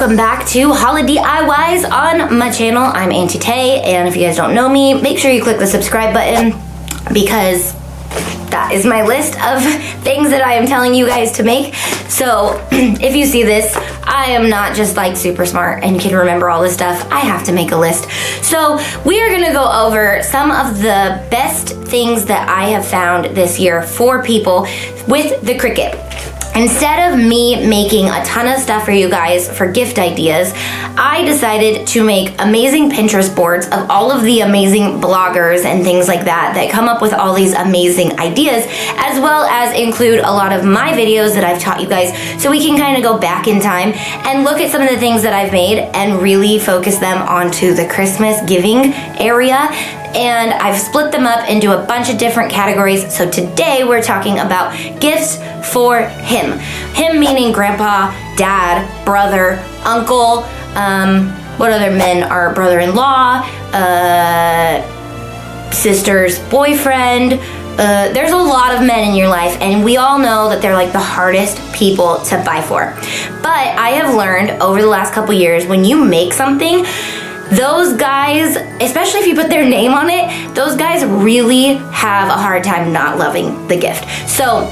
welcome back to Holiday DIYs on my channel. I'm Auntie Tay, and if you guys don't know me, make sure you click the subscribe button because that is my list of things that I am telling you guys to make. So if you see this, I am not just like super smart and can remember all this stuff. I have to make a list. So we are gonna go over some of the best things that I have found this year for people with the Cricut. Instead of me making a ton of stuff for you guys for gift ideas, I decided to make amazing Pinterest boards of all of the amazing bloggers and things like that come up with all these amazing ideas, as well as include a lot of my videos that I've taught you guys, so we can kind of go back in time and look at some of the things that I've made and really focus them onto the Christmas giving area. And I've split them up into a bunch of different categories. So today we're talking about gifts for him. Him meaning grandpa, dad, brother, uncle, what other men are brother-in-law, sister's boyfriend. There's a lot of men in your life, and we all know that they're like the hardest people to buy for. But I have learned over the last couple years, when you make something, those guys, especially if you put their name on it, those guys really have a hard time not loving the gift. So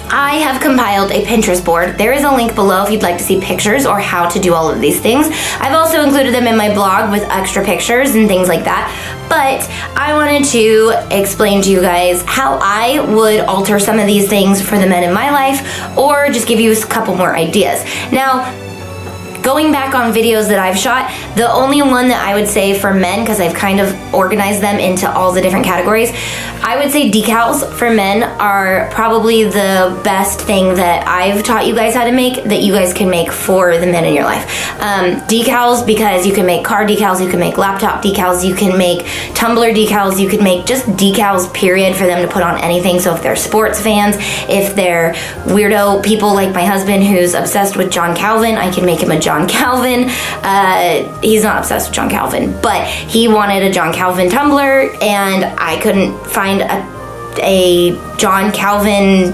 I have compiled a Pinterest board. There is a link below if you'd like to see pictures or how to do all of these things. I've also included them in my blog with extra pictures and things like that. But I wanted to explain to you guys how I would alter some of these things for the men in my life, or just give you a couple more ideas. Now, going back on videos that I've shot, the only one that I would say for men, because I've kind of organized them into all the different categories, I would say decals for men are probably the best thing that I've taught you guys how to make, that you guys can make for the men in your life. Decals, because you can make car decals, you can make laptop decals, you can make Tumblr decals, you can make just decals period for them to put on anything. So if they're sports fans, if they're weirdo people like my husband who's obsessed with John Calvin, I can make him a John Calvin. He's not obsessed with John Calvin, but he wanted a John Calvin tumbler, and I couldn't find a John Calvin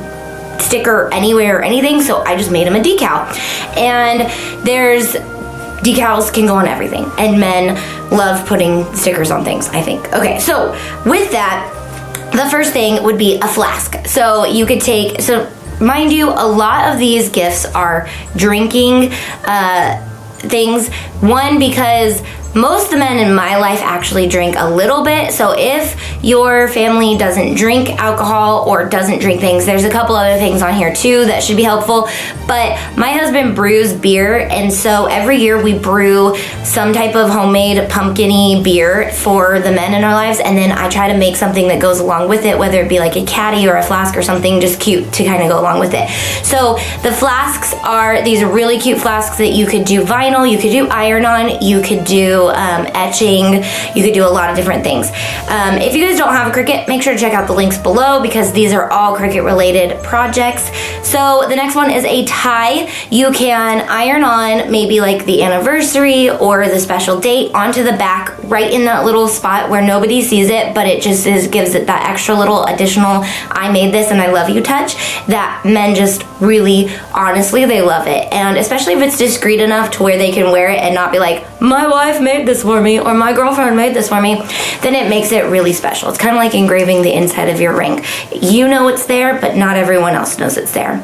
sticker anywhere or anything, so I just made him a decal. And there's decals can go on everything, and men love putting stickers on things, I think. Okay, so with that, the first thing would be a flask. So you could take, mind you, a lot of these gifts are drinking things. One, because most of the men in my life actually drink a little bit. So if your family doesn't drink alcohol or doesn't drink things, there's a couple other things on here too that should be helpful. But my husband brews beer, and so every year we brew some type of homemade pumpkin-y beer for the men in our lives, and then I try to make something that goes along with it, whether it be like a caddy or a flask or something just cute to kind of go along with it. So the flasks are these really cute flasks that you could do vinyl, you could do iron on, you could do etching, you could do a lot of different things. If you guys don't have a Cricut, make sure to check out the links below because these are all Cricut related projects. So the next one is a tie. You can iron on maybe like the anniversary or the special date onto the back, right in that little spot where nobody sees it, but it just gives it that extra little additional I made this and I love you touch that men just really, honestly, they love it. And especially if it's discreet enough to where they can wear it and not be like, my wife made this for me or my girlfriend made this for me, then it makes it really special. It's kind of like engraving the inside of your ring. You know it's there, but not everyone else knows it's there.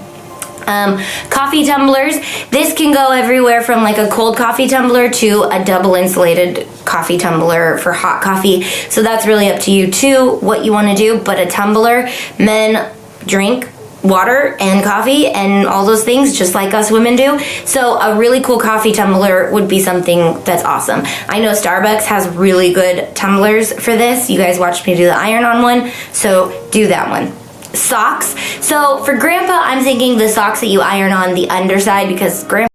Coffee tumblers. This can go everywhere from like a cold coffee tumbler to a double insulated coffee tumbler for hot coffee. So that's really up to you too, what you want to do. But a tumbler, men drink water and coffee and all those things just like us women do. So a really cool coffee tumbler would be something that's awesome. I know Starbucks has really good tumblers for this. You guys watched me do the iron-on one, so do that one. Socks. So for grandpa, I'm thinking the socks that you iron on the underside, because grandpa